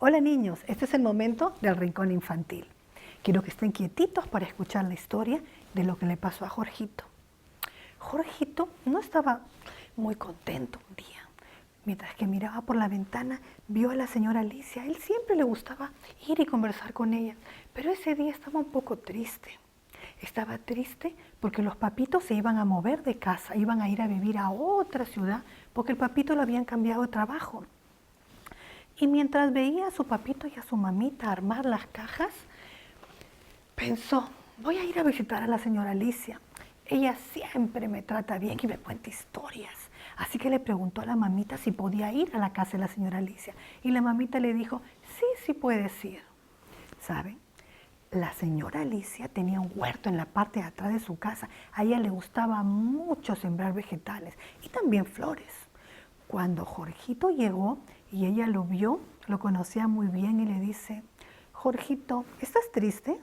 Hola niños, este es el momento del rincón infantil. Quiero que estén quietitos para escuchar la historia de lo que le pasó a Jorgito. Jorgito no estaba muy contento un día. Mientras que miraba por la ventana, vio a la señora Alicia. A él siempre le gustaba ir y conversar con ella, pero ese día estaba un poco triste. Estaba triste porque los papitos se iban a mover de casa, iban a ir a vivir a otra ciudad porque el papito lo habían cambiado de trabajo. Y mientras veía a su papito y a su mamita armar las cajas, pensó, voy a ir a visitar a la señora Alicia. Ella siempre me trata bien y me cuenta historias. Así que le preguntó a la mamita si podía ir a la casa de la señora Alicia. Y la mamita le dijo, sí, sí puedes ir. ¿Saben? La señora Alicia tenía un huerto en la parte de atrás de su casa. A ella le gustaba mucho sembrar vegetales y también flores. Cuando Jorgito llegó y ella lo vio, lo conocía muy bien y le dice, Jorgito, ¿estás triste?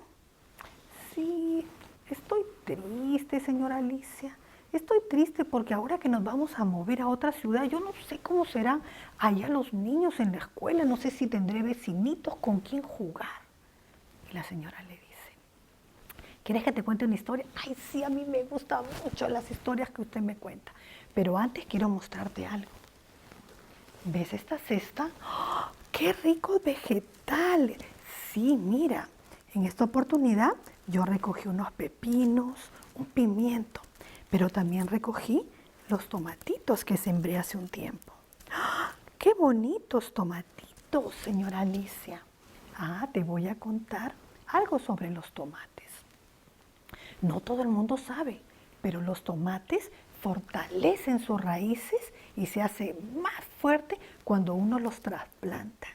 Sí, estoy triste, señora Alicia. Estoy triste porque ahora que nos vamos a mover a otra ciudad, yo no sé cómo serán allá los niños en la escuela, no sé si tendré vecinitos con quien jugar. Y la señora le dice, ¿quieres que te cuente una historia? Ay, sí, a mí me gustan mucho las historias que usted me cuenta. Pero antes quiero mostrarte algo. ¿Ves esta cesta? ¡Oh, ¡qué ricos vegetales! Sí, mira, en esta oportunidad yo recogí unos pepinos, un pimiento, pero también recogí los tomatitos que sembré hace un tiempo. ¡Ah! ¡Qué bonitos tomatitos, señora Alicia! Ah, te voy a contar algo sobre los tomates. No todo el mundo sabe, pero los tomates fortalecen sus raíces y se hace más fuerte cuando uno los trasplanta.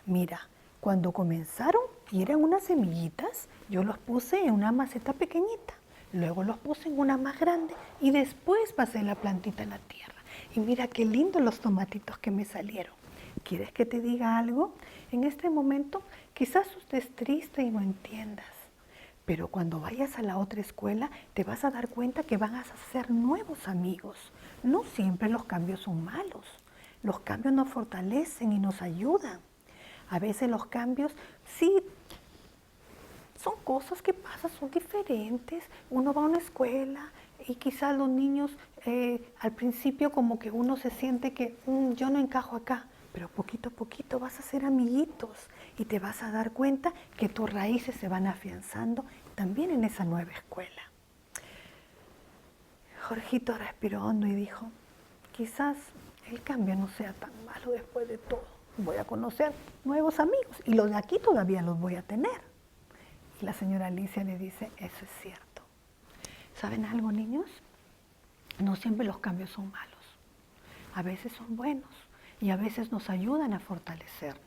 Mira, cuando comenzaron y eran unas semillitas, yo los puse en una maceta pequeñita, luego los puse en una más grande y después pasé la plantita en la tierra. Y mira qué lindos los tomatitos que me salieron. ¿Quieres que te diga algo? En este momento quizás estés triste y no entiendas. Pero cuando vayas a la otra escuela te vas a dar cuenta que van a hacer nuevos amigos. No siempre los cambios son malos. Los cambios nos fortalecen y nos ayudan. A veces los cambios sí son cosas que pasan, son diferentes. Uno va a una escuela y quizás los niños al principio como que uno se siente que yo no encajo acá. Pero poquito a poquito vas a hacer amiguitos y te vas a dar cuenta que tus raíces se van afianzando también en esa nueva escuela. Jorgito respiró hondo y dijo, quizás el cambio no sea tan malo después de todo. Voy a conocer nuevos amigos y los de aquí todavía los voy a tener. Y la señora Alicia le dice, eso es cierto. ¿Saben algo, niños? No siempre los cambios son malos. A veces son buenos y a veces nos ayudan a fortalecernos.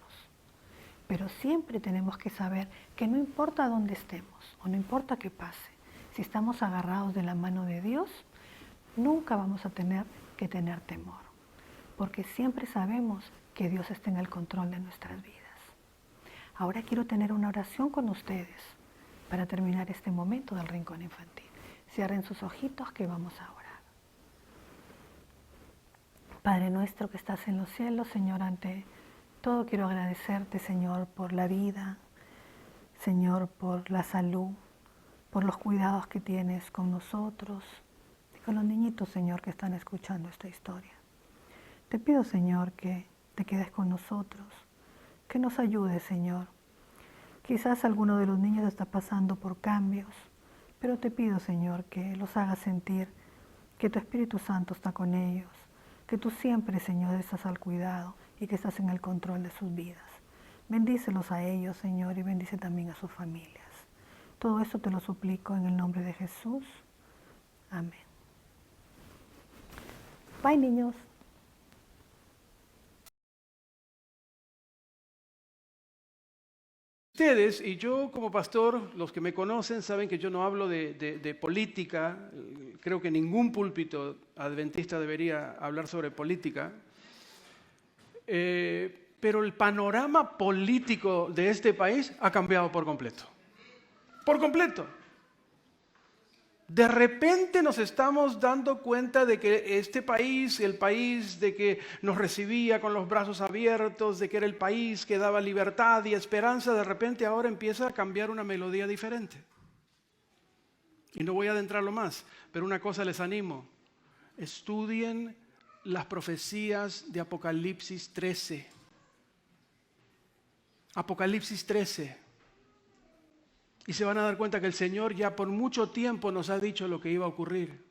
Pero siempre tenemos que saber que no importa dónde estemos o no importa qué pase, si estamos agarrados de la mano de Dios, nunca vamos a tener que tener temor, porque siempre sabemos que Dios está en el control de nuestras vidas. Ahora quiero tener una oración con ustedes para terminar este momento del rincón infantil. Cierren sus ojitos que vamos a orar. Padre nuestro que estás en los cielos, Señor, ante todo quiero agradecerte, Señor, por la vida, Señor, por la salud, por los cuidados que tienes con nosotros y con los niñitos, Señor, que están escuchando esta historia. Te pido, Señor, que te quedes con nosotros, que nos ayudes, Señor. Quizás alguno de los niños está pasando por cambios, pero te pido, Señor, que los hagas sentir que tu Espíritu Santo está con ellos, que tú siempre, Señor, estás al cuidado y que estás en el control de sus vidas. Bendícelos a ellos, Señor, y bendice también a sus familias. Todo esto te lo suplico en el nombre de Jesús. Amén. Bye, niños. Ustedes y yo como pastor, los que me conocen saben que yo no hablo de política, creo que ningún púlpito adventista debería hablar sobre política, pero el panorama político de este país ha cambiado por completo. Por completo. De repente nos estamos dando cuenta de que este país, el país de que nos recibía con los brazos abiertos, de que era el país que daba libertad y esperanza, de repente ahora empieza a cambiar una melodía diferente. Y no voy a adentrarlo más, pero una cosa les animo. Estudien las profecías de Apocalipsis 13. Apocalipsis 13. Y se van a dar cuenta que el Señor ya por mucho tiempo nos ha dicho lo que iba a ocurrir.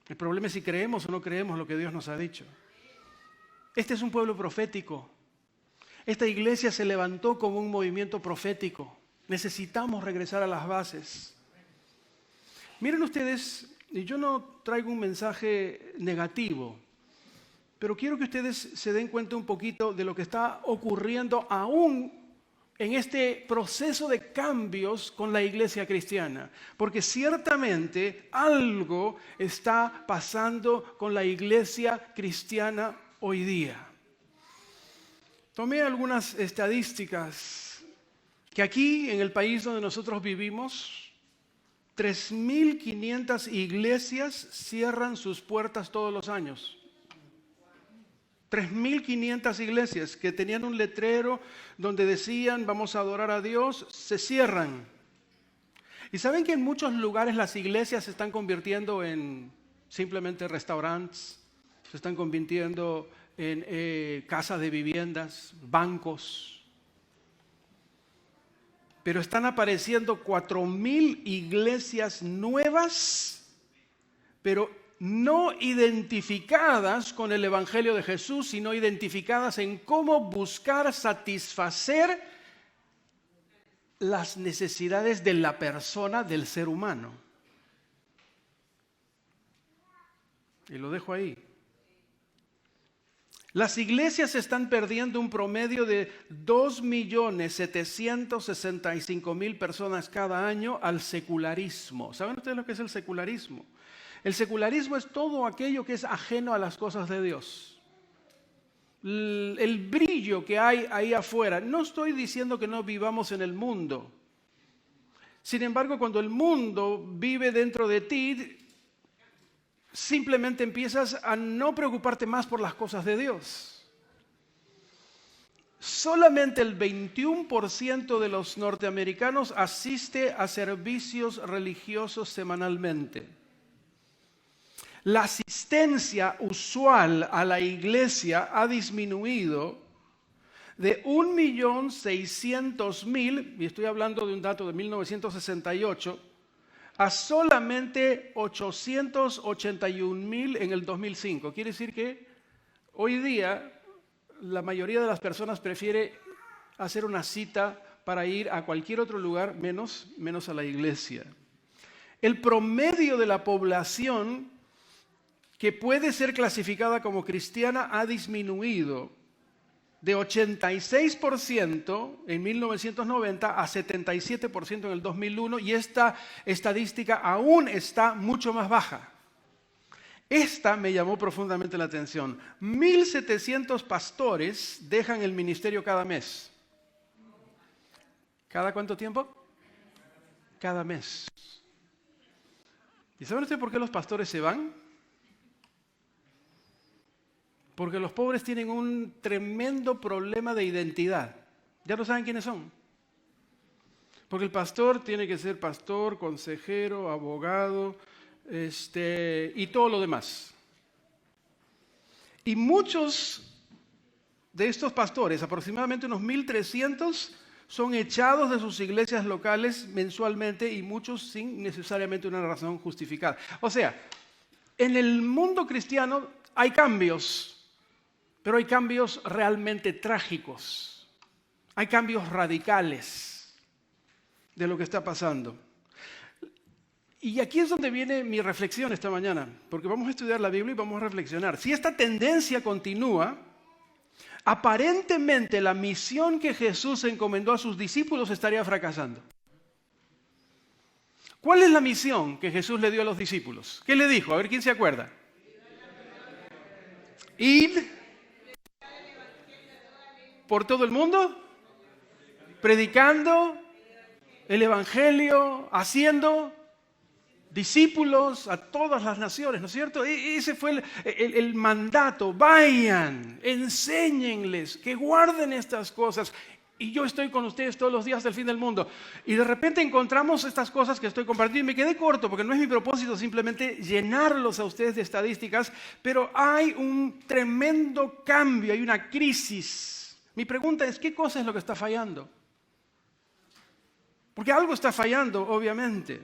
El problema es si creemos o no creemos lo que Dios nos ha dicho. Este es un pueblo profético. Esta iglesia se levantó como un movimiento profético. Necesitamos regresar a las bases. Miren ustedes, y yo no traigo un mensaje negativo, pero quiero que ustedes se den cuenta un poquito de lo que está ocurriendo aún en este proceso de cambios con la iglesia cristiana. Porque ciertamente algo está pasando con la iglesia cristiana hoy día. Tomé algunas estadísticas que aquí en el país donde nosotros vivimos, 3.500 iglesias cierran sus puertas todos los años. 3.500 iglesias que tenían un letrero donde decían vamos a adorar a Dios, se cierran. Y saben que en muchos lugares las iglesias se están convirtiendo en simplemente restaurantes, se están convirtiendo en casas de viviendas, bancos. Pero están apareciendo 4.000 iglesias nuevas, pero no identificadas con el Evangelio de Jesús, sino identificadas en cómo buscar satisfacer las necesidades de la persona, del ser humano. Y lo dejo ahí. Las iglesias están perdiendo un promedio de 2.765.000 personas cada año al secularismo. ¿Saben ustedes lo que es el secularismo? El secularismo es todo aquello que es ajeno a las cosas de Dios. El brillo que hay ahí afuera. No estoy diciendo que no vivamos en el mundo. Sin embargo, cuando el mundo vive dentro de ti, simplemente empiezas a no preocuparte más por las cosas de Dios. Solamente el 21% de los norteamericanos asiste a servicios religiosos semanalmente. La asistencia usual a la iglesia ha disminuido de 1.600.000, y estoy hablando de un dato de 1968, a solamente 881.000 en el 2005. Quiere decir que hoy día la mayoría de las personas prefiere hacer una cita para ir a cualquier otro lugar menos a la iglesia. El promedio de la población que puede ser clasificada como cristiana ha disminuido de 86% en 1990 a 77% en el 2001 y esta estadística aún está mucho más baja. Esta me llamó profundamente la atención. 1.700 pastores dejan el ministerio cada mes. ¿Cada cuánto tiempo? Cada mes. ¿Y saben ustedes por qué los pastores se van? Porque los pobres tienen un tremendo problema de identidad. ¿Ya no saben quiénes son? Porque el pastor tiene que ser pastor, consejero, abogado, y todo lo demás. Y muchos de estos pastores, aproximadamente unos 1.300, son echados de sus iglesias locales mensualmente y muchos sin necesariamente una razón justificada. O sea, en el mundo cristiano hay cambios. Pero hay cambios realmente trágicos, hay cambios radicales de lo que está pasando. Y aquí es donde viene mi reflexión esta mañana, porque vamos a estudiar la Biblia y vamos a reflexionar. Si esta tendencia continúa, aparentemente la misión que Jesús encomendó a sus discípulos estaría fracasando. ¿Cuál es la misión que Jesús le dio a los discípulos? ¿Qué le dijo? A ver, ¿quién se acuerda? Id por todo el mundo, predicando el evangelio, haciendo discípulos a todas las naciones, ¿no es cierto? Ese fue el mandato. Vayan, enséñenles, que guarden estas cosas. Y yo estoy con ustedes todos los días del fin del mundo. Y de repente encontramos estas cosas que estoy compartiendo. Y me quedé corto porque no es mi propósito simplemente llenarlos a ustedes de estadísticas, pero hay un tremendo cambio, hay una crisis. Mi pregunta es, ¿qué cosa es lo que está fallando? Porque algo está fallando, obviamente.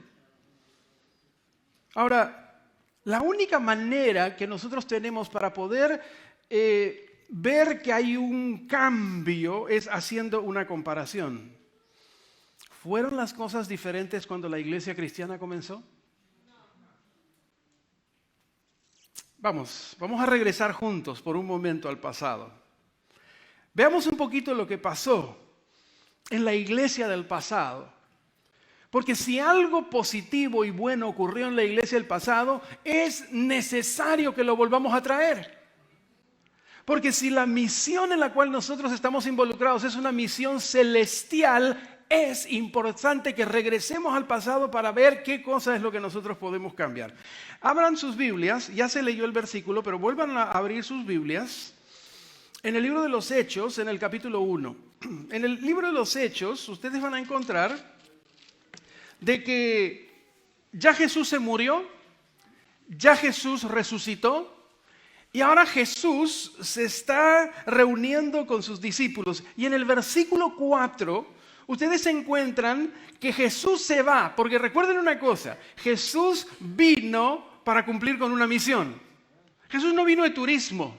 Ahora, la única manera que nosotros tenemos para poder ver que hay un cambio es haciendo una comparación. ¿Fueron las cosas diferentes cuando la iglesia cristiana comenzó? Vamos a regresar juntos por un momento al pasado. Veamos un poquito lo que pasó en la iglesia del pasado. Porque si algo positivo y bueno ocurrió en la iglesia del pasado, es necesario que lo volvamos a traer. Porque si la misión en la cual nosotros estamos involucrados es una misión celestial, es importante que regresemos al pasado para ver qué cosa es lo que nosotros podemos cambiar. Abran sus Biblias, ya se leyó el versículo, pero vuelvan a abrir sus Biblias en el libro de los Hechos, en el capítulo 1. En el libro de los Hechos, ustedes van a encontrar de que ya Jesús se murió, ya Jesús resucitó, y ahora Jesús se está reuniendo con sus discípulos. Y en el versículo 4, ustedes encuentran que Jesús se va, porque recuerden una cosa, Jesús vino para cumplir con una misión. Jesús no vino de turismo.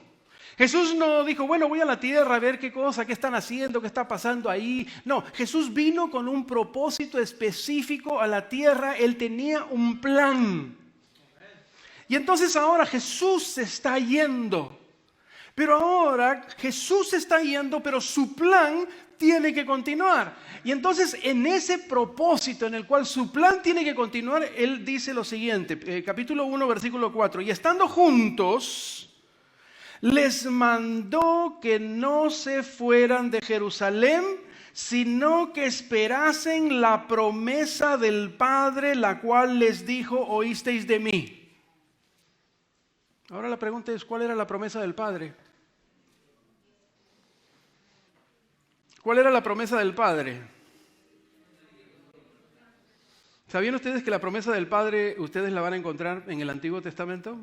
Jesús no dijo, bueno, voy a la tierra a ver qué cosa, qué están haciendo, qué está pasando ahí. No, Jesús vino con un propósito específico a la tierra. Él tenía un plan. Y entonces ahora Jesús se está yendo. Pero ahora Jesús se está yendo, pero su plan tiene que continuar. Y entonces en ese propósito en el cual su plan tiene que continuar, Él dice lo siguiente, capítulo 1, versículo 4. Y estando juntos, les mandó que no se fueran de Jerusalén, sino que esperasen la promesa del Padre, la cual les dijo, oísteis de mí. Ahora la pregunta es, ¿cuál era la promesa del Padre? ¿Cuál era la promesa del Padre? ¿Sabían ustedes que la promesa del Padre ustedes la van a encontrar en el Antiguo Testamento?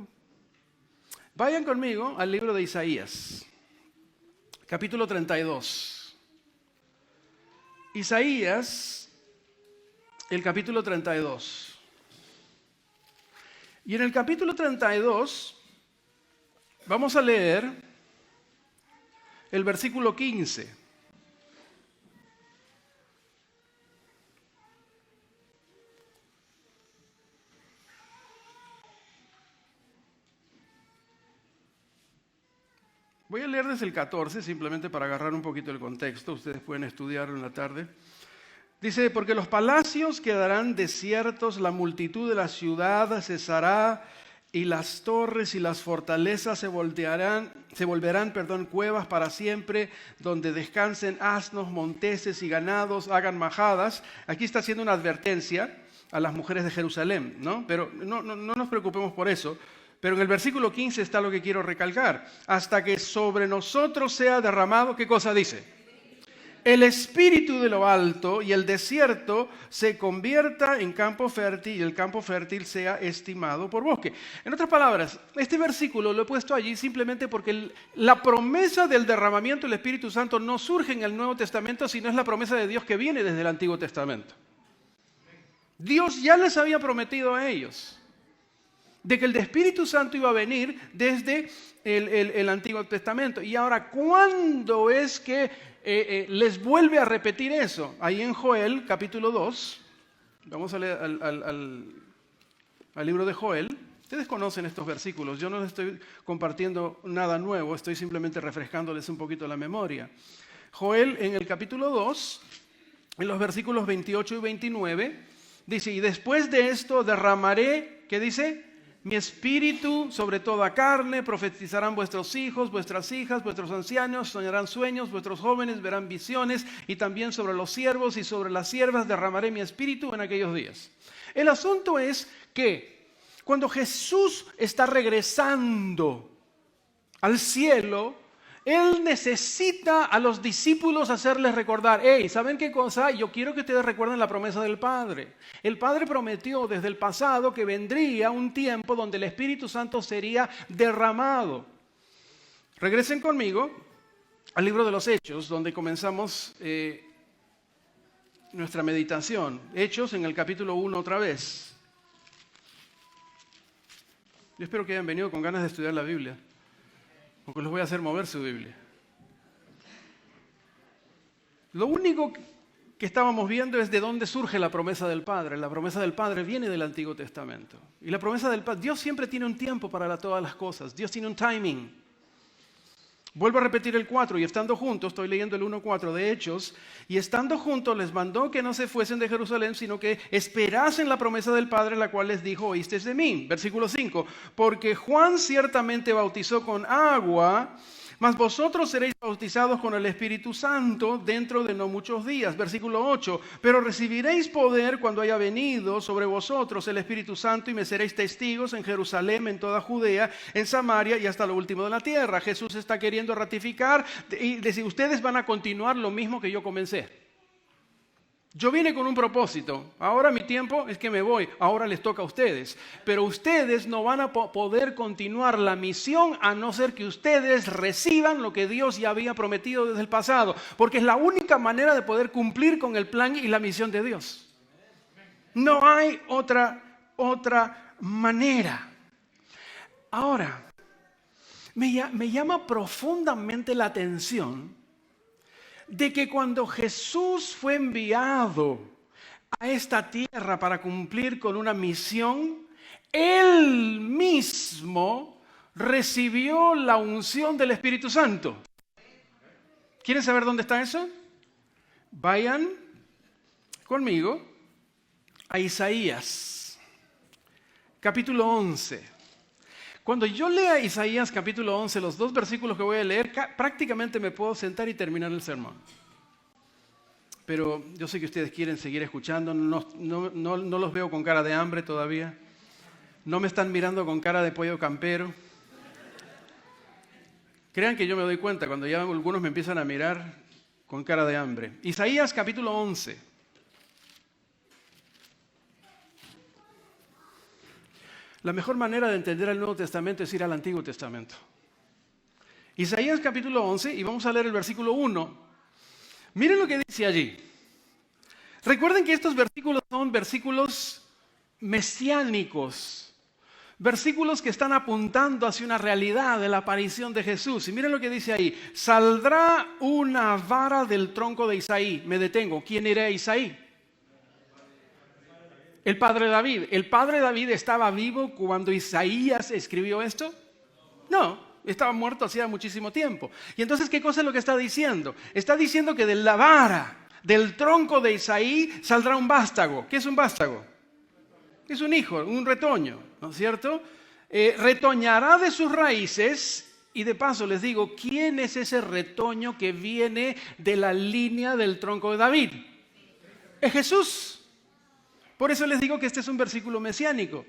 Vayan conmigo al libro de Isaías, capítulo 32. Isaías, el capítulo 32. Y en el capítulo 32 vamos a leer el versículo 15. Voy a leer desde el 14, simplemente para agarrar un poquito el contexto. Ustedes pueden estudiarlo en la tarde. Dice, porque los palacios quedarán desiertos, la multitud de la ciudad cesará, y las torres y las fortalezas se volverán, cuevas para siempre, donde descansen asnos, monteses y ganados, hagan majadas. Aquí está haciendo una advertencia a las mujeres de Jerusalén, ¿no? Pero no nos preocupemos por eso. Pero en el versículo 15 está lo que quiero recalcar. Hasta que sobre nosotros sea derramado, ¿qué cosa dice? El espíritu de lo alto, y el desierto se convierta en campo fértil y el campo fértil sea estimado por bosque. En otras palabras, este versículo lo he puesto allí simplemente porque la promesa del derramamiento del Espíritu Santo no surge en el Nuevo Testamento, sino es la promesa de Dios que viene desde el Antiguo Testamento. Dios ya les había prometido a ellos de que el Espíritu Santo iba a venir desde el Antiguo Testamento. Y ahora, ¿cuándo es que les vuelve a repetir eso? Ahí en Joel, capítulo 2, vamos a leer al libro de Joel. Ustedes conocen estos versículos, yo no les estoy compartiendo nada nuevo, estoy simplemente refrescándoles un poquito la memoria. Joel, en el capítulo 2, en los versículos 28 y 29, dice, y después de esto derramaré, ¿qué dice? Mi espíritu sobre toda carne, profetizarán vuestros hijos, vuestras hijas, vuestros ancianos, soñarán sueños, vuestros jóvenes verán visiones, y también sobre los siervos y sobre las siervas derramaré mi espíritu en aquellos días. El asunto es que cuando Jesús está regresando al cielo, Él necesita a los discípulos hacerles recordar, hey, ¿saben qué cosa? Yo quiero que ustedes recuerden la promesa del Padre. El Padre prometió desde el pasado que vendría un tiempo donde el Espíritu Santo sería derramado. Regresen conmigo al libro de los Hechos, donde comenzamos nuestra meditación. Hechos en el capítulo 1 otra vez. Yo espero que hayan venido con ganas de estudiar la Biblia, porque les voy a hacer mover su Biblia. Lo único que estábamos viendo es de dónde surge la promesa del Padre. La promesa del Padre viene del Antiguo Testamento. Y la promesa del Padre, Dios siempre tiene un tiempo para todas las cosas. Dios tiene un timing. Vuelvo a repetir el 4, y estando juntos, estoy leyendo el 1:4 de Hechos, y estando juntos les mandó que no se fuesen de Jerusalén, sino que esperasen la promesa del Padre, la cual les dijo, oísteis de mí. Versículo 5, porque Juan ciertamente bautizó con agua, mas vosotros seréis bautizados con el Espíritu Santo dentro de no muchos días. Versículo 8, pero recibiréis poder cuando haya venido sobre vosotros el Espíritu Santo y me seréis testigos en Jerusalén, en toda Judea, en Samaria y hasta lo último de la tierra. Jesús está queriendo ratificar y decir, ustedes van a continuar lo mismo que yo comencé. Yo vine con un propósito, ahora mi tiempo es que me voy, ahora les toca a ustedes. Pero ustedes no van a poder continuar la misión a no ser que ustedes reciban lo que Dios ya había prometido desde el pasado. Porque es la única manera de poder cumplir con el plan y la misión de Dios. No hay otra manera. Ahora, me llama profundamente la atención de que cuando Jesús fue enviado a esta tierra para cumplir con una misión, Él mismo recibió la unción del Espíritu Santo. ¿Quieren saber dónde está eso? Vayan conmigo a Isaías, capítulo 11. Cuando yo lea Isaías capítulo 11, los 2 versículos que voy a leer, prácticamente me puedo sentar y terminar el sermón. Pero yo sé que ustedes quieren seguir escuchando, no los veo con cara de hambre todavía, no me están mirando con cara de pollo campero. Crean que yo me doy cuenta cuando ya algunos me empiezan a mirar con cara de hambre. Isaías capítulo 11. La mejor manera de entender el Nuevo Testamento es ir al Antiguo Testamento. Isaías capítulo 11, y vamos a leer el versículo 1. Miren lo que dice allí. Recuerden que estos versículos son versículos mesiánicos. Versículos que están apuntando hacia una realidad de la aparición de Jesús. Y miren lo que dice ahí. Saldrá una vara del tronco de Isaí. Me detengo. ¿Quién era Isaí? El padre David. ¿El padre David estaba vivo cuando Isaías escribió esto? No, estaba muerto hacía muchísimo tiempo. Y entonces, ¿qué cosa es lo que está diciendo? Está diciendo que de la vara, del tronco de Isaí, saldrá un vástago. ¿Qué es un vástago? Es un hijo, un retoño, ¿no es cierto? Retoñará de sus raíces. Y de paso les digo, ¿quién es ese retoño que viene de la línea del tronco de David? Es Jesús. Por eso les digo que este es un versículo mesiánico.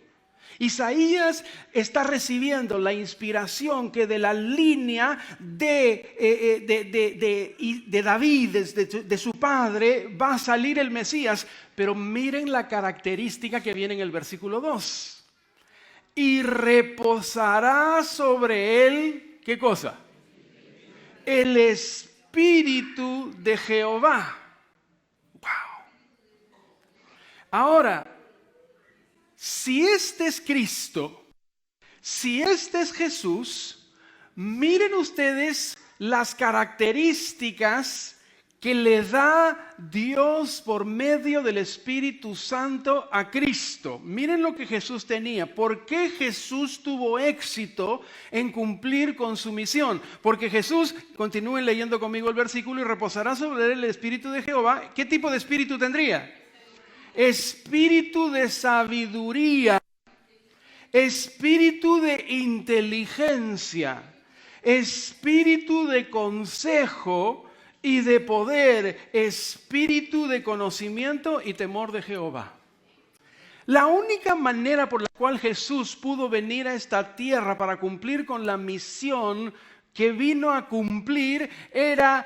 Isaías está recibiendo la inspiración que de la línea de David, de su padre, va a salir el Mesías. Pero miren la característica que viene en el versículo 2. Y reposará sobre él, ¿qué cosa? El Espíritu de Jehová. Ahora, si este es Cristo, si este es Jesús, miren ustedes las características que le da Dios por medio del Espíritu Santo a Cristo. Miren lo que Jesús tenía. ¿Por qué Jesús tuvo éxito en cumplir con su misión? Porque Jesús, continúen leyendo conmigo el versículo, y reposará sobre él el Espíritu de Jehová. ¿Qué tipo de espíritu tendría? Espíritu de sabiduría, espíritu de inteligencia, espíritu de consejo y de poder, espíritu de conocimiento y temor de Jehová. La única manera por la cual Jesús pudo venir a esta tierra para cumplir con la misión que vino a cumplir era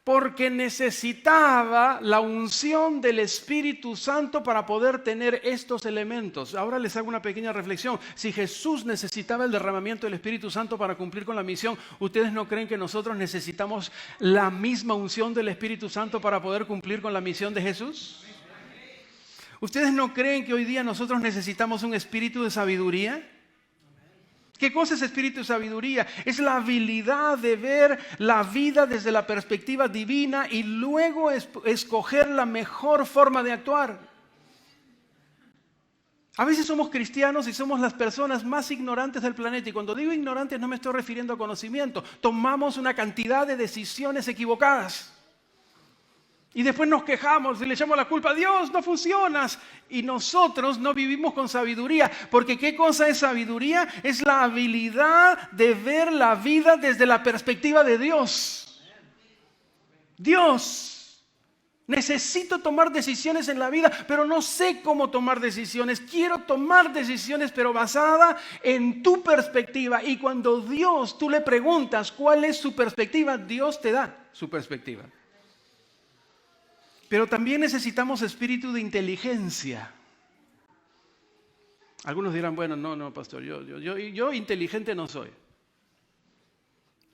porque necesitaba la unción del Espíritu Santo para poder tener estos elementos. Ahora les hago una pequeña reflexión. Si Jesús necesitaba el derramamiento del Espíritu Santo para cumplir con la misión, ¿ustedes no creen que nosotros necesitamos la misma unción del Espíritu Santo para poder cumplir con la misión de Jesús? ¿Ustedes no creen que hoy día nosotros necesitamos un espíritu de sabiduría? ¿Qué cosa es espíritu de sabiduría? Es la habilidad de ver la vida desde la perspectiva divina y luego escoger la mejor forma de actuar. A veces somos cristianos y somos las personas más ignorantes del planeta. Y cuando digo ignorantes no me estoy refiriendo a conocimiento. Tomamos una cantidad de decisiones equivocadas. Y después nos quejamos y le echamos la culpa a Dios, no funcionas. Y nosotros no vivimos con sabiduría. Porque ¿qué cosa es sabiduría? Es la habilidad de ver la vida desde la perspectiva de Dios. Dios, necesito tomar decisiones en la vida, pero no sé cómo tomar decisiones. Quiero tomar decisiones, pero basada en tu perspectiva. Y cuando Dios, tú le preguntas cuál es su perspectiva, Dios te da su perspectiva. Pero también necesitamos espíritu de inteligencia. Algunos dirán, bueno, no, pastor, yo inteligente no soy.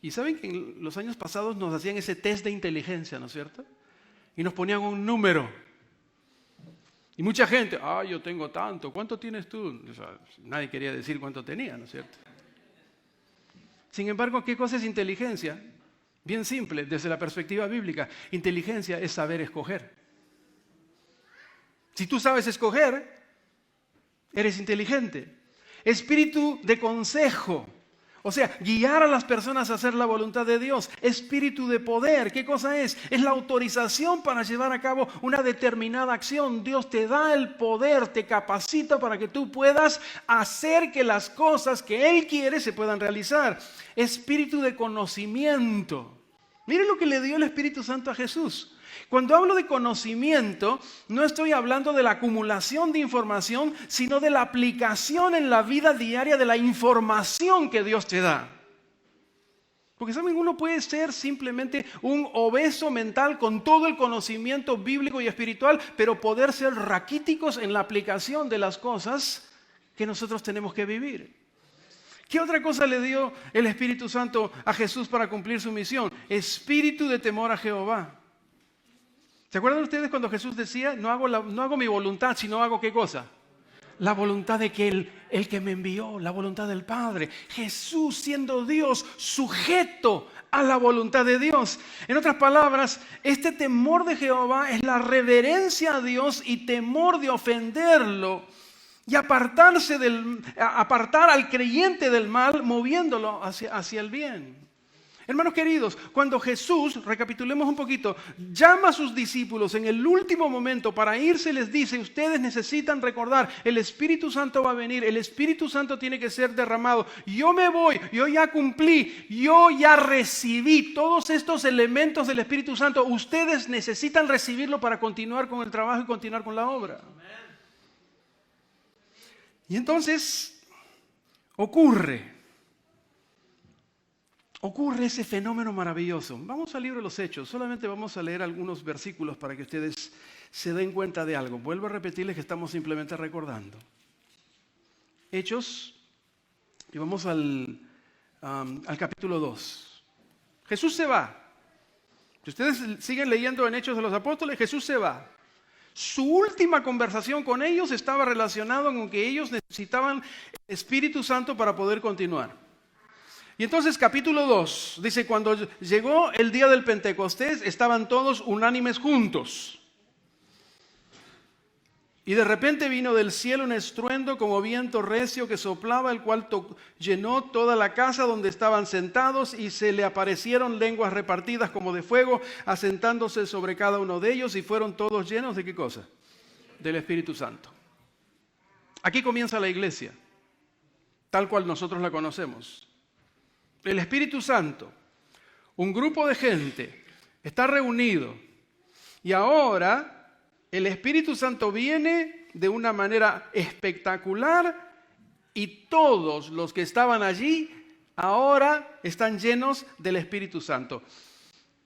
Y saben que en los años pasados nos hacían ese test de inteligencia, ¿no es cierto? Y nos ponían un número. Y mucha gente, yo tengo tanto, ¿cuánto tienes tú? O sea, nadie quería decir cuánto tenía, ¿no es cierto? Sin embargo, ¿qué cosa es inteligencia? Bien simple, desde la perspectiva bíblica. Inteligencia es saber escoger. Si tú sabes escoger, eres inteligente. Espíritu de consejo. O sea, guiar a las personas a hacer la voluntad de Dios. Espíritu de poder. ¿Qué cosa es? Es la autorización para llevar a cabo una determinada acción. Dios te da el poder, te capacita para que tú puedas hacer que las cosas que Él quiere se puedan realizar. Espíritu de conocimiento. Miren lo que le dio el Espíritu Santo a Jesús. Cuando hablo de conocimiento, no estoy hablando de la acumulación de información, sino de la aplicación en la vida diaria de la información que Dios te da. Porque saben, uno puede ser simplemente un obeso mental con todo el conocimiento bíblico y espiritual, pero poder ser raquíticos en la aplicación de las cosas que nosotros tenemos que vivir. ¿Qué otra cosa le dio el Espíritu Santo a Jesús para cumplir su misión? Espíritu de temor a Jehová. ¿Se acuerdan ustedes cuando Jesús decía, no hago mi voluntad, sino hago qué cosa? La voluntad de que el que me envió, la voluntad del Padre. Jesús, siendo Dios, sujeto a la voluntad de Dios. En otras palabras, este temor de Jehová es la reverencia a Dios y temor de ofenderlo. Y apartar al creyente del mal, moviéndolo hacia el bien. Hermanos queridos, cuando Jesús, recapitulemos un poquito, llama a sus discípulos en el último momento para irse, les dice, ustedes necesitan recordar, el Espíritu Santo va a venir, el Espíritu Santo tiene que ser derramado. Yo me voy, yo ya cumplí, yo ya recibí todos estos elementos del Espíritu Santo. Ustedes necesitan recibirlo para continuar con el trabajo y continuar con la obra. Y entonces ocurre ese fenómeno maravilloso. Vamos al libro de los Hechos, solamente vamos a leer algunos versículos para que ustedes se den cuenta de algo. Vuelvo a repetirles que estamos simplemente recordando. Hechos, y vamos al capítulo 2. Jesús se va. Si ustedes siguen leyendo en Hechos de los Apóstoles, Jesús se va. Su última conversación con ellos estaba relacionada con que ellos necesitaban el Espíritu Santo para poder continuar. Y entonces capítulo 2 dice, cuando llegó el día del Pentecostés, estaban todos unánimes juntos. Y de repente vino del cielo un estruendo como viento recio que soplaba, el cual llenó toda la casa donde estaban sentados, y se le aparecieron lenguas repartidas como de fuego, asentándose sobre cada uno de ellos, y fueron todos llenos ¿de qué cosa? Del Espíritu Santo. Aquí comienza la iglesia, tal cual nosotros la conocemos. El Espíritu Santo, un grupo de gente, está reunido, y ahora el Espíritu Santo viene de una manera espectacular y todos los que estaban allí ahora están llenos del Espíritu Santo.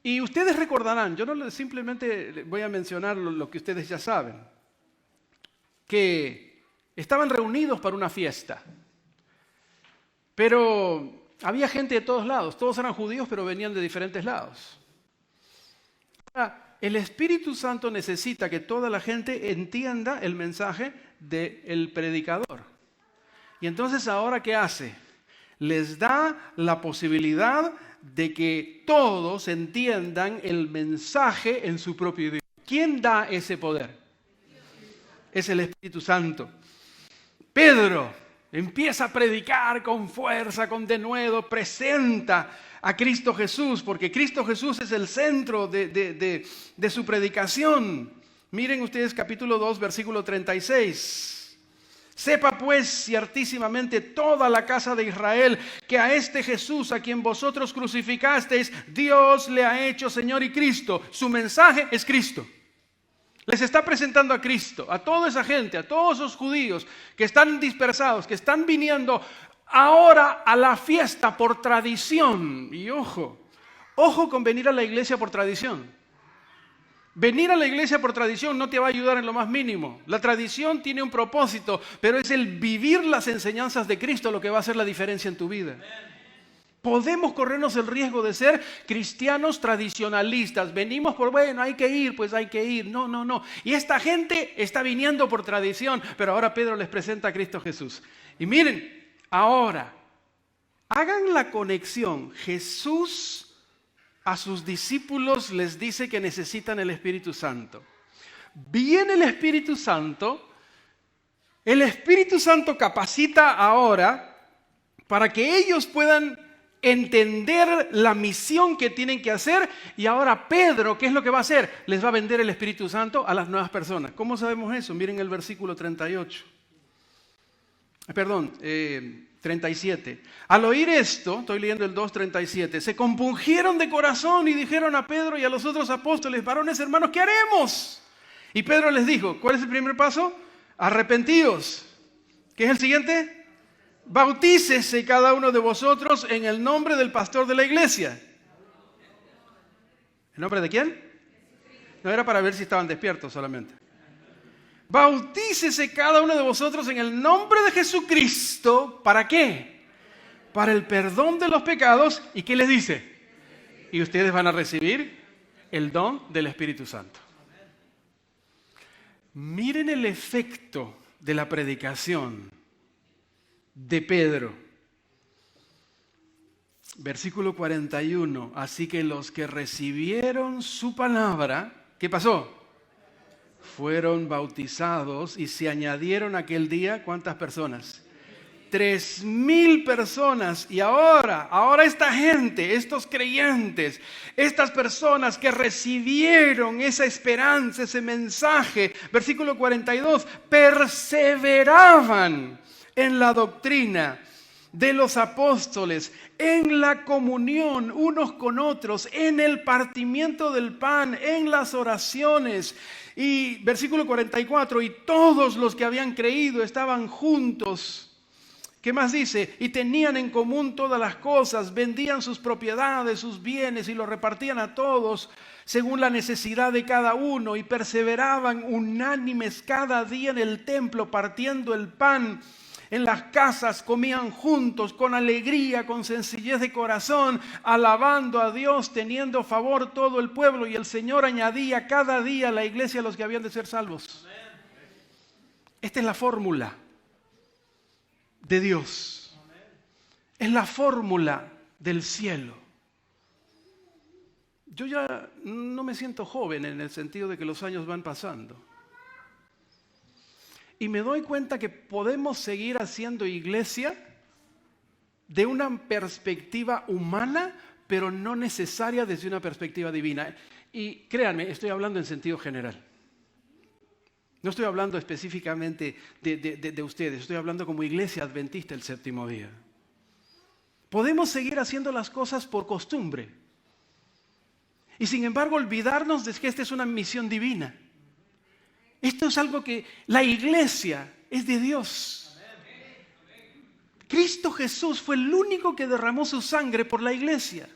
Y ustedes recordarán, yo no simplemente voy a mencionar lo que ustedes ya saben, que estaban reunidos para una fiesta, pero había gente de todos lados, todos eran judíos pero venían de diferentes lados. Ahora, el Espíritu Santo necesita que toda la gente entienda el mensaje del predicador. Y entonces, ¿ahora qué hace? Les da la posibilidad de que todos entiendan el mensaje en su propio idioma. ¿Quién da ese poder? Es el Espíritu Santo. Pedro empieza a predicar con fuerza, con denuedo, presenta a Cristo Jesús, porque Cristo Jesús es el centro de su predicación. Miren ustedes capítulo 2, versículo 36. Sepa pues ciertísimamente toda la casa de Israel que a este Jesús a quien vosotros crucificasteis, Dios le ha hecho Señor y Cristo. Su mensaje es Cristo. Les está presentando a Cristo, a toda esa gente, a todos esos judíos que están dispersados, que están viniendo ahora a la fiesta por tradición. Y ojo con venir a la iglesia por tradición. Venir a la iglesia por tradición no te va a ayudar en lo más mínimo. La tradición tiene un propósito, pero es el vivir las enseñanzas de Cristo lo que va a hacer la diferencia en tu vida. Podemos corrernos el riesgo de ser cristianos tradicionalistas. Venimos por, bueno, hay que ir, pues hay que ir. No. Y esta gente está viniendo por tradición, pero ahora Pedro les presenta a Cristo Jesús. Y miren, ahora, hagan la conexión. Jesús a sus discípulos les dice que necesitan el Espíritu Santo. Viene el Espíritu Santo capacita ahora para que ellos puedan entender la misión que tienen que hacer, y ahora Pedro, ¿qué es lo que va a hacer? Les va a vender el Espíritu Santo a las nuevas personas. ¿Cómo sabemos eso? Miren el versículo 37. Al oír esto, estoy leyendo el 2:37, se compungieron de corazón y dijeron a Pedro y a los otros apóstoles: varones hermanos, ¿qué haremos? Y Pedro les dijo: ¿cuál es el primer paso? Arrepentíos. ¿Qué es el siguiente? Bautícese cada uno de vosotros en el nombre del pastor de la iglesia. ¿El nombre de quién? No, era para ver si estaban despiertos solamente. Bautícese cada uno de vosotros en el nombre de Jesucristo. ¿Para qué? Para el perdón de los pecados. ¿Y qué les dice? Y ustedes van a recibir el don del Espíritu Santo. Miren el efecto de la predicación de Pedro. Versículo 41. Así que los que recibieron su palabra, ¿qué pasó? Fueron bautizados y se añadieron aquel día, ¿cuántas personas? 3,000 personas. Y ahora esta gente, estos creyentes, estas personas que recibieron esa esperanza, ese mensaje, versículo 42, perseveraban en la doctrina de los apóstoles, en la comunión unos con otros, en el partimiento del pan, en las oraciones. Y versículo 44, y todos los que habían creído estaban juntos. ¿Qué más dice? Y tenían en común todas las cosas, vendían sus propiedades, sus bienes y los repartían a todos según la necesidad de cada uno, y perseveraban unánimes cada día en el templo, partiendo el pan. En las casas comían juntos, con alegría, con sencillez de corazón, alabando a Dios, teniendo favor todo el pueblo. Y el Señor añadía cada día a la iglesia a los que habían de ser salvos. Esta es la fórmula de Dios. Es la fórmula del cielo. Yo ya no me siento joven en el sentido de que los años van pasando. Y me doy cuenta que podemos seguir haciendo iglesia de una perspectiva humana, pero no necesaria desde una perspectiva divina. Y créanme, estoy hablando en sentido general. No estoy hablando específicamente de ustedes, estoy hablando como iglesia adventista el séptimo día. Podemos seguir haciendo las cosas por costumbre. Y sin embargo olvidarnos de que esta es una misión divina. Esto es algo que la iglesia es de Dios. Cristo Jesús fue el único que derramó su sangre por la iglesia.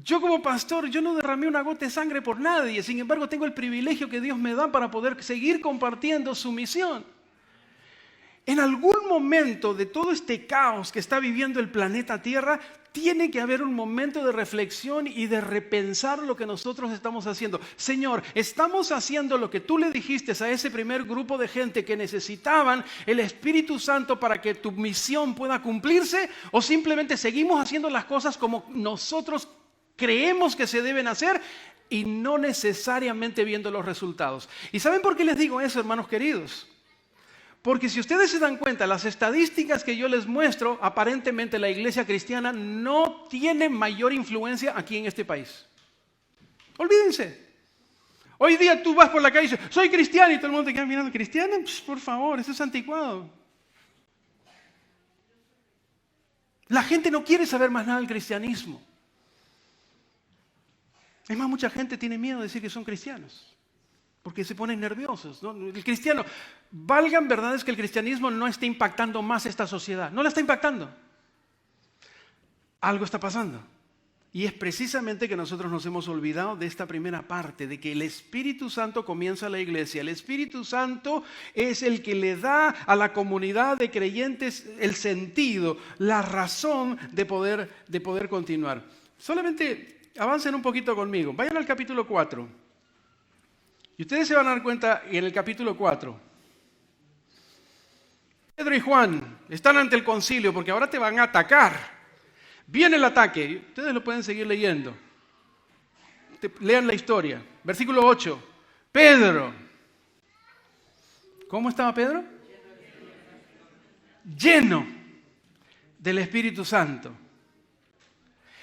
Yo como pastor, yo no derramé una gota de sangre por nadie. Sin embargo, tengo el privilegio que Dios me da para poder seguir compartiendo su misión. En algún momento de todo este caos que está viviendo el planeta Tierra, tiene que haber un momento de reflexión y de repensar lo que nosotros estamos haciendo. Señor, ¿estamos haciendo lo que tú le dijiste a ese primer grupo de gente que necesitaban el Espíritu Santo para que tu misión pueda cumplirse? ¿O simplemente seguimos haciendo las cosas como nosotros creemos que se deben hacer y no necesariamente viendo los resultados? ¿Y saben por qué les digo eso, hermanos queridos? Porque si ustedes se dan cuenta, las estadísticas que yo les muestro, aparentemente la iglesia cristiana no tiene mayor influencia aquí en este país. Olvídense. Hoy día tú vas por la calle y dices, soy cristiano, y todo el mundo te queda mirando, ¿cristiano? Pues, por favor, eso es anticuado. La gente no quiere saber más nada del cristianismo. Es más, mucha gente tiene miedo de decir que son cristianos, porque se ponen nerviosos, ¿no? El cristiano, valgan verdades que el cristianismo no está impactando más esta sociedad. No la está impactando. Algo está pasando. Y es precisamente que nosotros nos hemos olvidado de esta primera parte, de que el Espíritu Santo comienza la iglesia. El Espíritu Santo es el que le da a la comunidad de creyentes el sentido, la razón de poder continuar. Solamente avancen un poquito conmigo. Vayan al capítulo 4. Y ustedes se van a dar cuenta en el capítulo 4. Pedro y Juan están ante el concilio porque ahora te van a atacar. Viene el ataque. Ustedes lo pueden seguir leyendo. Lean la historia. Versículo 8. Pedro. ¿Cómo estaba Pedro? Lleno del Espíritu Santo.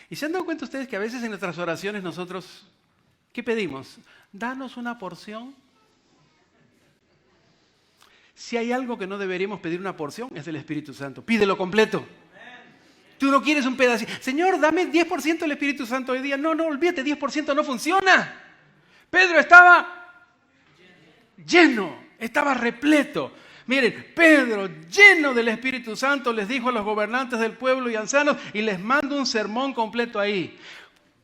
¿Y se han dado cuenta ustedes que a veces en nuestras oraciones nosotros, ¿qué pedimos? Danos una porción. Si hay algo que no deberíamos pedir una porción, es del Espíritu Santo. Pídelo completo. Tú no quieres un pedacito. Señor, dame 10% del Espíritu Santo hoy día. No, olvídate, 10% no funciona. Pedro estaba lleno, estaba repleto. Miren, Pedro, lleno del Espíritu Santo, les dijo a los gobernantes del pueblo y ancianos, y les mando un sermón completo ahí.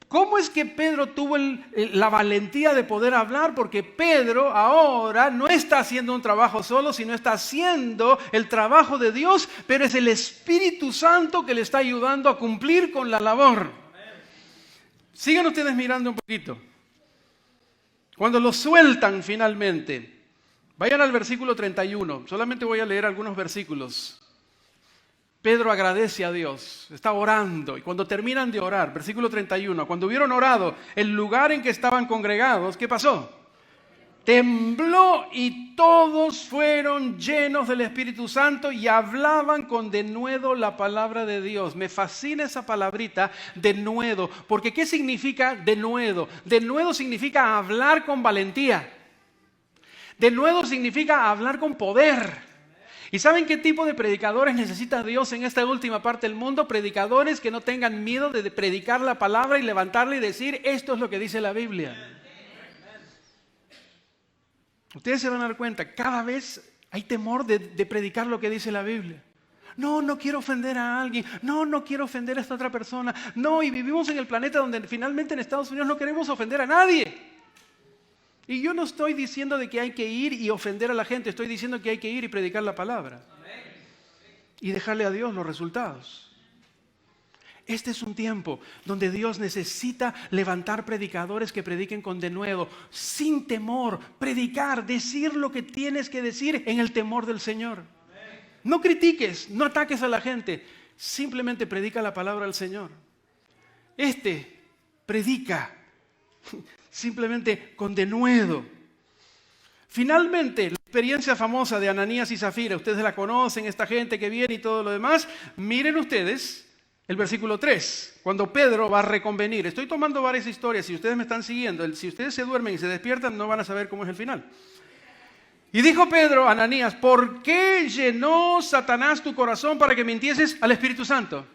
¿Cómo es que Pedro tuvo la valentía de poder hablar? Porque Pedro ahora no está haciendo un trabajo solo, sino está haciendo el trabajo de Dios, pero es el Espíritu Santo que le está ayudando a cumplir con la labor. Sigan ustedes mirando un poquito. Cuando lo sueltan finalmente, vayan al versículo 31. Solamente voy a leer algunos versículos. Pedro agradece a Dios, está orando, y cuando terminan de orar, versículo 31, cuando hubieron orado, el lugar en que estaban congregados, ¿qué pasó? Tembló y todos fueron llenos del Espíritu Santo y hablaban con denuedo la palabra de Dios. Me fascina esa palabrita, denuedo, porque ¿qué significa denuedo? Denuedo significa hablar con valentía. Denuedo significa hablar con poder. ¿Y saben qué tipo de predicadores necesita Dios en esta última parte del mundo? Predicadores que no tengan miedo de predicar la palabra y levantarla y decir, esto es lo que dice la Biblia. Ustedes se van a dar cuenta, cada vez hay temor de predicar lo que dice la Biblia. No quiero ofender a alguien. No quiero ofender a esta otra persona. No, y vivimos en el planeta donde finalmente en Estados Unidos no queremos ofender a nadie. Y yo no estoy diciendo de que hay que ir y ofender a la gente, estoy diciendo que hay que ir y predicar la palabra. Y dejarle a Dios los resultados. Este es un tiempo donde Dios necesita levantar predicadores que prediquen con denuedo, sin temor, predicar, decir lo que tienes que decir en el temor del Señor. No critiques, no ataques a la gente, simplemente predica la palabra del Señor. Predica simplemente con denuedo. Finalmente, la experiencia famosa de Ananías y Zafira, ustedes la conocen, esta gente que viene y todo lo demás. Miren ustedes el versículo 3, cuando Pedro va a reconvenir. Estoy tomando varias historias, si ustedes me están siguiendo, si ustedes se duermen y se despiertan, no van a saber cómo es el final. Y dijo Pedro a Ananías, ¿por qué llenó Satanás tu corazón para que mintieses al Espíritu Santo?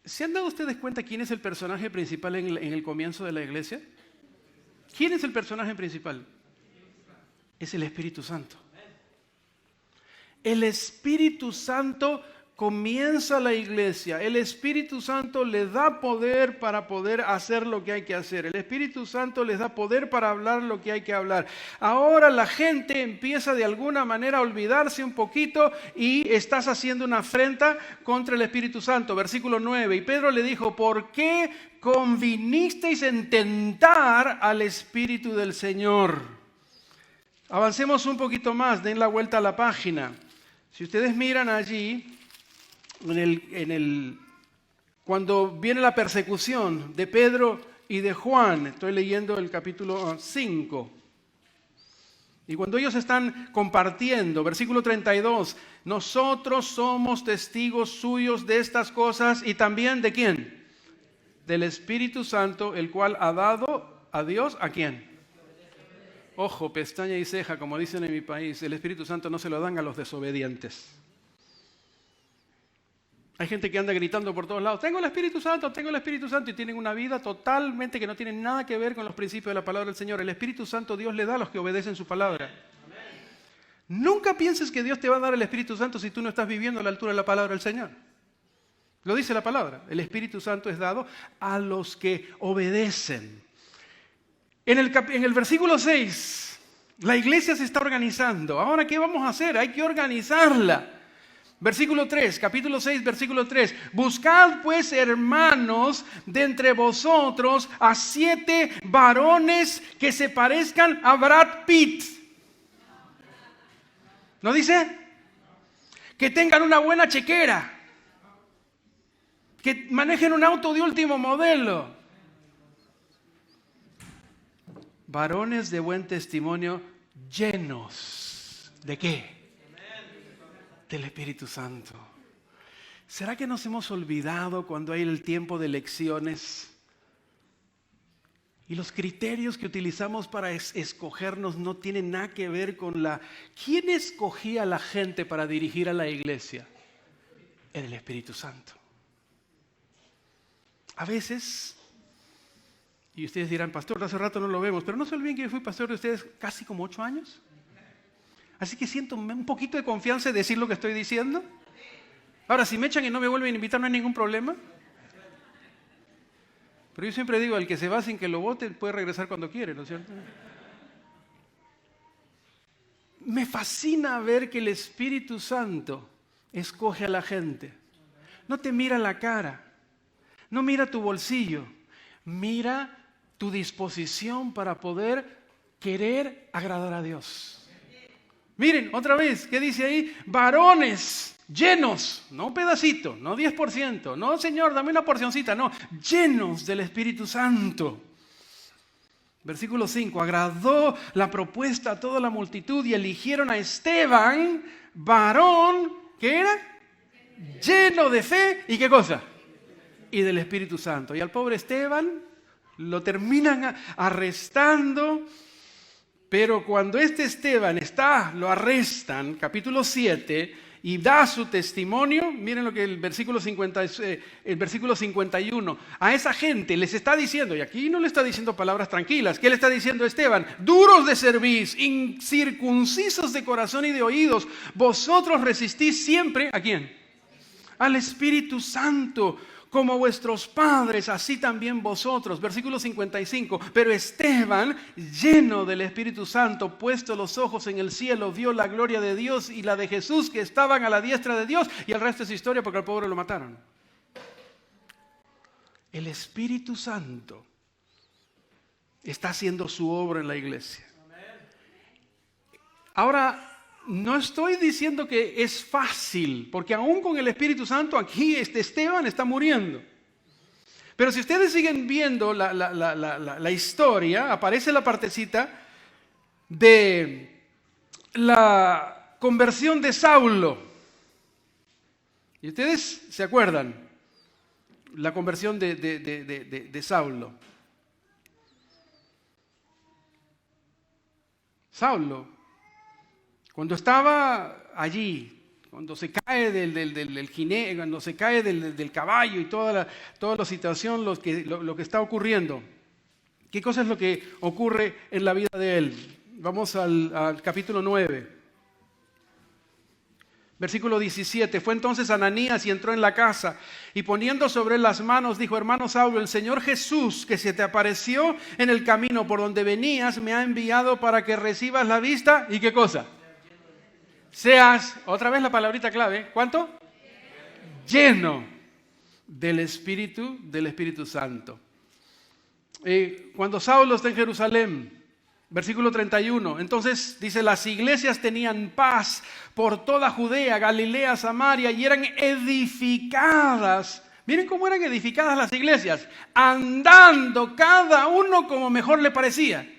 ¿Se han dado ustedes cuenta quién es el personaje principal en el comienzo de la iglesia? ¿Quién es el personaje principal? es el Espíritu Santo. El Espíritu Santo comienza la iglesia. El Espíritu Santo le da poder para poder hacer lo que hay que hacer. El Espíritu Santo les da poder para hablar lo que hay que hablar. Ahora la gente empieza de alguna manera a olvidarse un poquito y estás haciendo una afrenta contra el Espíritu Santo. Versículo 9. Y Pedro le dijo, ¿por qué convinisteis en tentar al Espíritu del Señor? Avancemos un poquito más, den la vuelta a la página. Si ustedes miran allí, cuando viene la persecución de Pedro y de Juan, estoy leyendo el capítulo 5, y cuando ellos están compartiendo, versículo 32, nosotros somos testigos suyos de estas cosas y también ¿de quién? Del Espíritu Santo, el cual ha dado a Dios, ¿a quién? Ojo, pestaña y ceja, como dicen en mi país, el Espíritu Santo no se lo dan a los desobedientes. Hay gente que anda gritando por todos lados, tengo el Espíritu Santo, y tienen una vida totalmente que no tiene nada que ver con los principios de la palabra del Señor. El Espíritu Santo Dios le da a los que obedecen su palabra. Amén. Nunca pienses que Dios te va a dar el Espíritu Santo si tú no estás viviendo a la altura de la palabra del Señor. Lo dice la palabra, el Espíritu Santo es dado a los que obedecen. En el versículo 6, la iglesia se está organizando. Ahora, ¿qué vamos a hacer? Hay que organizarla. Versículo 3, capítulo 6, versículo 3. Buscad pues, hermanos, de entre vosotros a 7 varones que se parezcan a Brad Pitt. ¿No dice? Que tengan una buena chequera. Que manejen un auto de último modelo. Varones de buen testimonio, llenos. ¿De qué? Del Espíritu Santo. ¿Será que nos hemos olvidado cuando hay el tiempo de elecciones? Y los criterios que utilizamos para escogernos no tienen nada que ver con ¿quién escogía a la gente para dirigir a la iglesia? Era el Espíritu Santo. A veces, y ustedes dirán, pastor, hace rato no lo vemos, pero no se olviden que yo fui pastor de ustedes casi como 8 años. Así que siento un poquito de confianza en decir lo que estoy diciendo. Ahora, si me echan y no me vuelven a invitar, no hay ningún problema. Pero yo siempre digo, el que se va sin que lo voten puede regresar cuando quiere, ¿no es cierto? Me fascina ver que el Espíritu Santo escoge a la gente. No te mira la cara, no mira tu bolsillo, mira tu disposición para poder querer agradar a Dios. Miren, otra vez, ¿qué dice ahí? Varones llenos, no un pedacito, no 10%, no Señor, dame una porcioncita, no, llenos del Espíritu Santo. Versículo 5, agradó la propuesta a toda la multitud y eligieron a Esteban, varón, ¿qué era? Lleno de fe, ¿y qué cosa? Y del Espíritu Santo. Y al pobre Esteban lo terminan arrestando. Pero cuando Esteban lo arrestan, capítulo 7, y da su testimonio, miren lo que el versículo 51, a esa gente les está diciendo, y aquí no le está diciendo palabras tranquilas, ¿qué le está diciendo Esteban? Duros de cerviz, incircuncisos de corazón y de oídos, vosotros resistís siempre, ¿a quién? Al Espíritu Santo. Como vuestros padres, así también vosotros. Versículo 55. Pero Esteban, lleno del Espíritu Santo, puesto los ojos en el cielo, vio la gloria de Dios y la de Jesús que estaban a la diestra de Dios. Y el resto es historia porque al pobre lo mataron. El Espíritu Santo está haciendo su obra en la iglesia. Ahora, no estoy diciendo que es fácil, porque aún con el Espíritu Santo aquí Esteban está muriendo. Pero si ustedes siguen viendo la historia, aparece la partecita de la conversión de Saulo. ¿Y ustedes se acuerdan? La conversión de Saulo. Saulo, cuando estaba allí, cuando se cae del jinete, cuando se cae del caballo y toda la situación, lo que está ocurriendo, ¿qué cosa es lo que ocurre en la vida de él? Vamos al capítulo 9. Versículo 17. Fue entonces Ananías y entró en la casa y poniendo sobre él las manos dijo: hermano Saulo, el Señor Jesús que se te apareció en el camino por donde venías me ha enviado para que recibas la vista. ¿Y qué cosa? Seas, otra vez la palabrita clave, ¿cuánto? Lleno del Espíritu Santo. Cuando Saulo está en Jerusalén, versículo 31, entonces dice: las iglesias tenían paz por toda Judea, Galilea, Samaria, y eran edificadas. Miren cómo eran edificadas las iglesias, andando cada uno como mejor le parecía.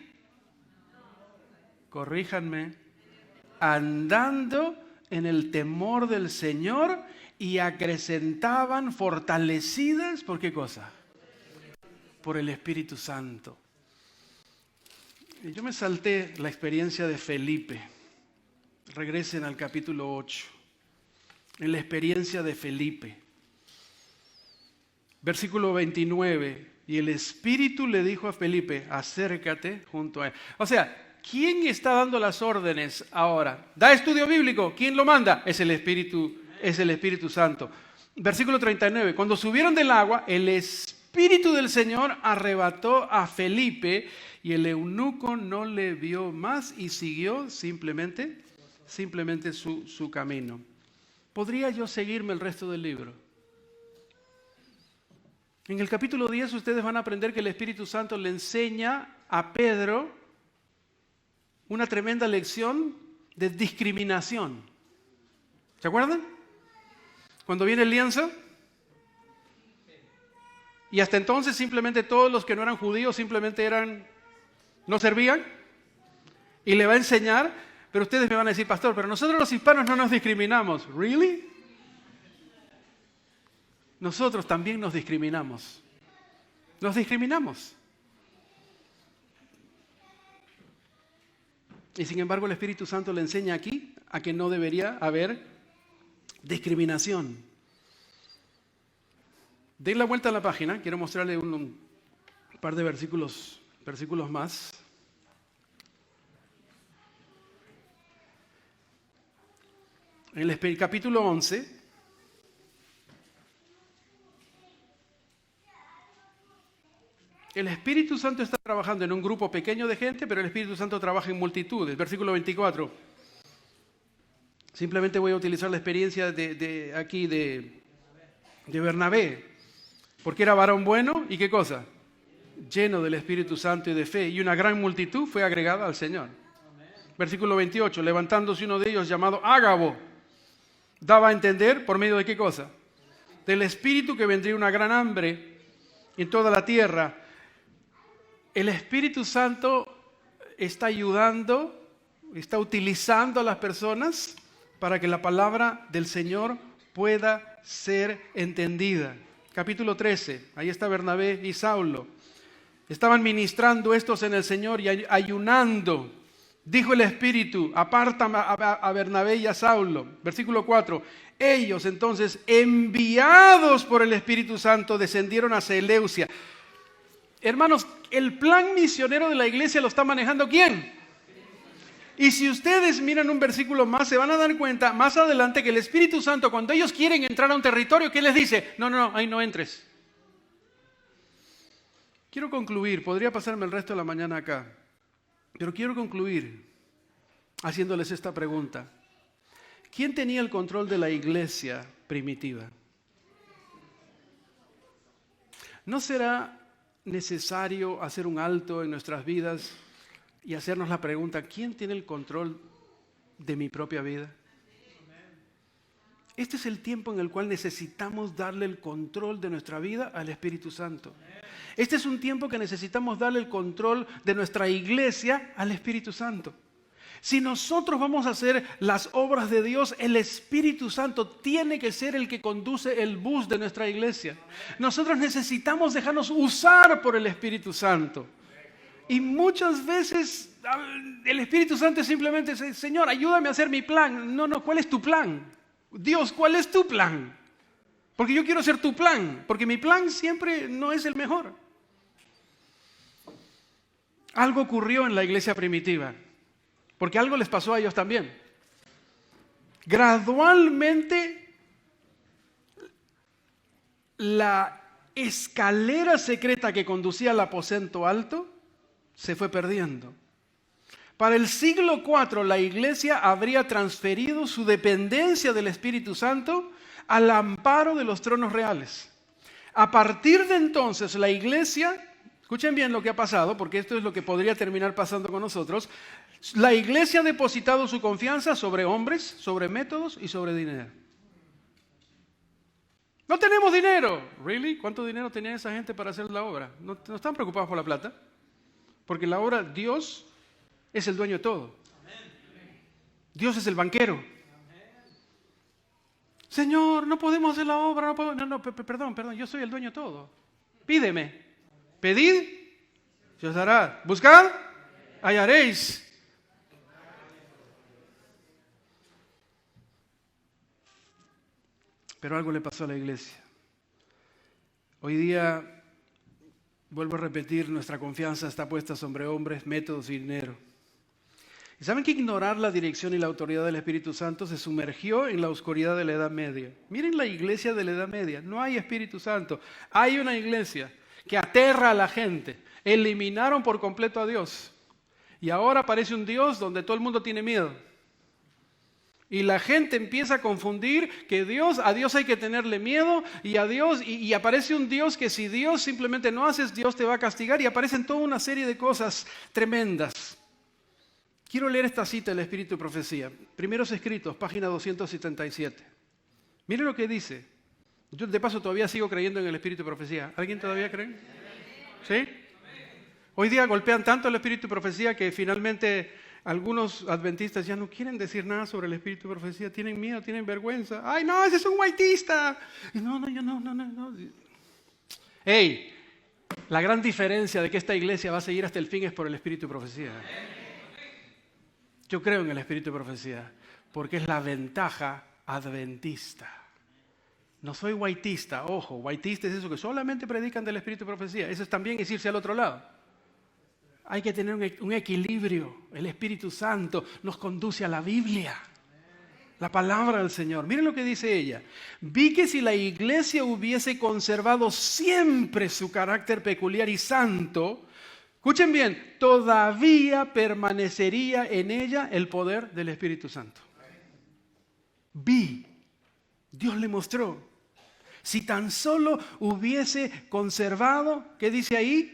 Corríjanme. Andando en el temor del Señor y acrecentaban fortalecidas, ¿por qué cosa? Por el Espíritu Santo. Yo me salté la experiencia de Felipe. Regresen al capítulo 8. En la experiencia de Felipe. Versículo 29. Y el Espíritu le dijo a Felipe: acércate junto a él. O sea, ¿quién está dando las órdenes ahora? ¿Da estudio bíblico? ¿Quién lo manda? Es el Espíritu Santo. Versículo 39. Cuando subieron del agua, el Espíritu del Señor arrebató a Felipe y el eunuco no le vio más y siguió simplemente su camino. ¿Podría yo seguirme el resto del libro? En el capítulo 10 ustedes van a aprender que el Espíritu Santo le enseña a Pedro una tremenda lección de discriminación. ¿Se acuerdan? Cuando viene el lienzo. Y hasta entonces simplemente todos los que no eran judíos simplemente no servían. Y le va a enseñar, pero ustedes me van a decir: pastor, pero nosotros los hispanos no nos discriminamos. ¿Really? Nosotros también nos discriminamos. Nos discriminamos. Y sin embargo el Espíritu Santo le enseña aquí a que no debería haber discriminación. Den la vuelta a la página, quiero mostrarle un par de versículos más. En el capítulo 11, el Espíritu Santo está trabajando en un grupo pequeño de gente, pero el Espíritu Santo trabaja en multitudes. Versículo 24. Simplemente voy a utilizar la experiencia de Bernabé. Porque era varón bueno, ¿y qué cosa? Lleno del Espíritu Santo y de fe. Y una gran multitud fue agregada al Señor. Versículo 28. Levantándose uno de ellos llamado Ágabo, daba a entender, ¿por medio de qué cosa? Del Espíritu, que vendría una gran hambre en toda la tierra. El Espíritu Santo está ayudando, está utilizando a las personas para que la palabra del Señor pueda ser entendida. Capítulo 13, ahí está Bernabé y Saulo. Estaban ministrando estos en el Señor y ayunando. Dijo el Espíritu: aparta a Bernabé y a Saulo. Versículo 4. Ellos entonces, enviados por el Espíritu Santo, descendieron a Seleucia. Hermanos, el plan misionero de la iglesia lo está manejando ¿quién? Y si ustedes miran un versículo más, se van a dar cuenta más adelante que el Espíritu Santo, cuando ellos quieren entrar a un territorio, ¿qué les dice? No, ahí no entres. Quiero concluir, podría pasarme el resto de la mañana acá, pero quiero concluir haciéndoles esta pregunta. ¿Quién tenía el control de la iglesia primitiva? ¿No será necesario hacer un alto en nuestras vidas y hacernos la pregunta: ¿quién tiene el control de mi propia vida? Este es el tiempo en el cual necesitamos darle el control de nuestra vida al Espíritu Santo. Este es un tiempo que necesitamos darle el control de nuestra iglesia al Espíritu Santo. Si nosotros vamos a hacer las obras de Dios, el Espíritu Santo tiene que ser el que conduce el bus de nuestra iglesia. Nosotros necesitamos dejarnos usar por el Espíritu Santo. Y muchas veces el Espíritu Santo simplemente dice: Señor, ayúdame a hacer mi plan. No, ¿cuál es tu plan? Dios, ¿cuál es tu plan? Porque yo quiero hacer tu plan, porque mi plan siempre no es el mejor. Algo ocurrió en la iglesia primitiva. porque algo les pasó a ellos también. Gradualmente, la escalera secreta que conducía al aposento alto se fue perdiendo. Para el siglo IV, la iglesia habría transferido su dependencia del Espíritu Santo al amparo de los tronos reales. A partir de entonces, la iglesia, escuchen bien lo que ha pasado, porque esto es lo que podría terminar pasando con nosotros, la iglesia ha depositado su confianza sobre hombres, sobre métodos y sobre dinero. No tenemos dinero. ¿Really? ¿Cuánto dinero tenía esa gente para hacer la obra? No están preocupados por la plata, porque la obra, Dios es el dueño de todo. Dios es el banquero. Señor, no podemos hacer la obra. Perdón, yo soy el dueño de todo. Pídeme. Pedid, se os dará. Buscad, hallaréis. Pero algo le pasó a la iglesia. Hoy día, vuelvo a repetir, nuestra confianza está puesta sobre hombres, métodos y dinero. ¿Y saben que ignorar la dirección y la autoridad del Espíritu Santo se sumergió en la oscuridad de la Edad Media? Miren la iglesia de la Edad Media. No hay Espíritu Santo. Hay una iglesia que aterra a la gente. Eliminaron por completo a Dios. Y ahora aparece un Dios donde todo el mundo tiene miedo. Y la gente empieza a confundir que a Dios hay que tenerle miedo y a Dios, y aparece un Dios que si Dios simplemente no haces, Dios te va a castigar, y aparecen toda una serie de cosas tremendas. Quiero leer esta cita del Espíritu de Profecía. Primeros Escritos, página 277. Miren lo que dice. Yo de paso todavía sigo creyendo en el Espíritu de Profecía. ¿Alguien todavía cree? ¿Sí? Hoy día golpean tanto el Espíritu de Profecía que finalmente algunos adventistas ya no quieren decir nada sobre el Espíritu de Profecía. Tienen miedo, tienen vergüenza. ¡Ay, no, ese es un whiteista! No. ¡Ey! La gran diferencia de que esta iglesia va a seguir hasta el fin es por el Espíritu de Profecía. Yo creo en el Espíritu de Profecía porque es la ventaja adventista. No soy whiteista, ojo, whiteista es eso que solamente predican del Espíritu de Profecía. Eso es también es irse al otro lado. Hay que tener un equilibrio. El Espíritu Santo nos conduce a la Biblia, la palabra del Señor. Miren lo que dice ella. Vi que si la iglesia hubiese conservado siempre su carácter peculiar y santo, escuchen bien, todavía permanecería en ella el poder del Espíritu Santo. Vi, Dios le mostró. Si tan solo hubiese conservado, ¿qué dice ahí?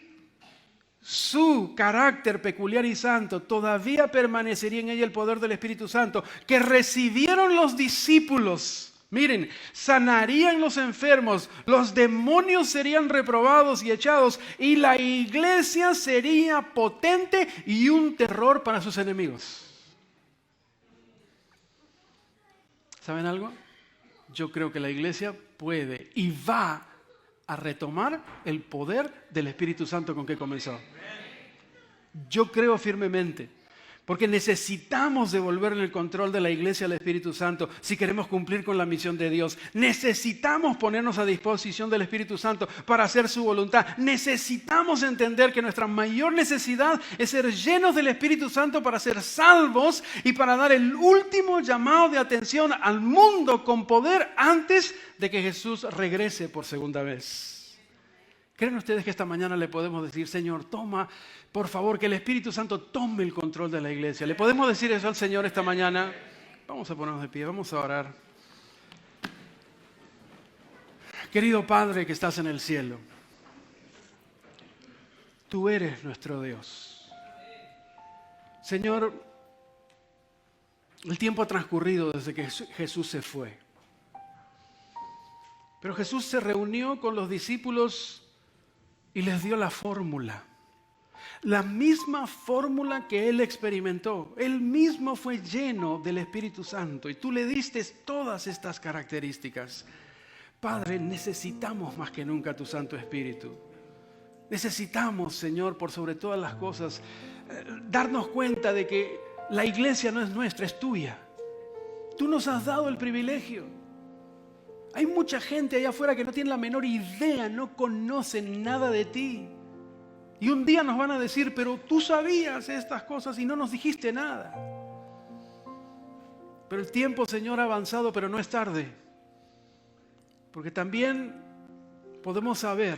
Su carácter peculiar y santo, todavía permanecería en ella el poder del Espíritu Santo, que recibieron los discípulos. Miren, sanarían los enfermos, los demonios serían reprobados y echados, y la iglesia sería potente y un terror para sus enemigos. ¿Saben algo? Yo creo que la iglesia puede y va a retomar el poder del Espíritu Santo con que comenzó. Yo creo firmemente, porque necesitamos devolverle el control de la iglesia al Espíritu Santo si queremos cumplir con la misión de Dios. Necesitamos ponernos a disposición del Espíritu Santo para hacer su voluntad. Necesitamos entender que nuestra mayor necesidad es ser llenos del Espíritu Santo para ser salvos y para dar el último llamado de atención al mundo con poder antes de que Jesús regrese por segunda vez. ¿Creen ustedes que esta mañana le podemos decir, Señor, toma, por favor, que el Espíritu Santo tome el control de la iglesia? ¿Le podemos decir eso al Señor esta mañana? Vamos a ponernos de pie, vamos a orar. Querido Padre que estás en el cielo, tú eres nuestro Dios. Señor, el tiempo ha transcurrido desde que Jesús se fue. Pero Jesús se reunió con los discípulos y les dio la fórmula. La misma fórmula que Él experimentó. Él mismo fue lleno del Espíritu Santo y tú le diste todas estas características. Padre, necesitamos más que nunca tu Santo Espíritu. Necesitamos, Señor, por sobre todas las cosas, darnos cuenta de que la iglesia no es nuestra, es tuya. Tú nos has dado el privilegio. Hay mucha gente allá afuera que no tiene la menor idea, no conocen nada de ti. Y un día nos van a decir, pero tú sabías estas cosas y no nos dijiste nada. Pero el tiempo, Señor, ha avanzado, pero no es tarde. Porque también podemos saber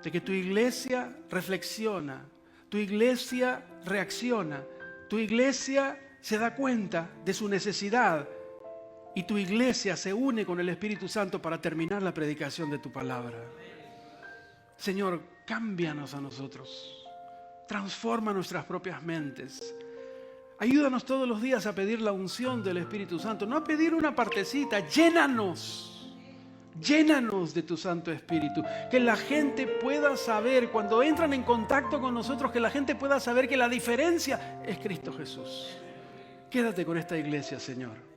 de que tu iglesia reflexiona, tu iglesia reacciona, tu iglesia se da cuenta de su necesidad y tu iglesia se une con el Espíritu Santo para terminar la predicación de tu palabra. Señor, cámbianos a nosotros, transforma nuestras propias mentes. Ayúdanos todos los días a pedir la unción del Espíritu Santo, no a pedir una partecita, llénanos de tu Santo Espíritu. Que la gente pueda saber, cuando entran en contacto con nosotros, que la gente pueda saber que la diferencia es Cristo Jesús. Quédate con esta iglesia, Señor.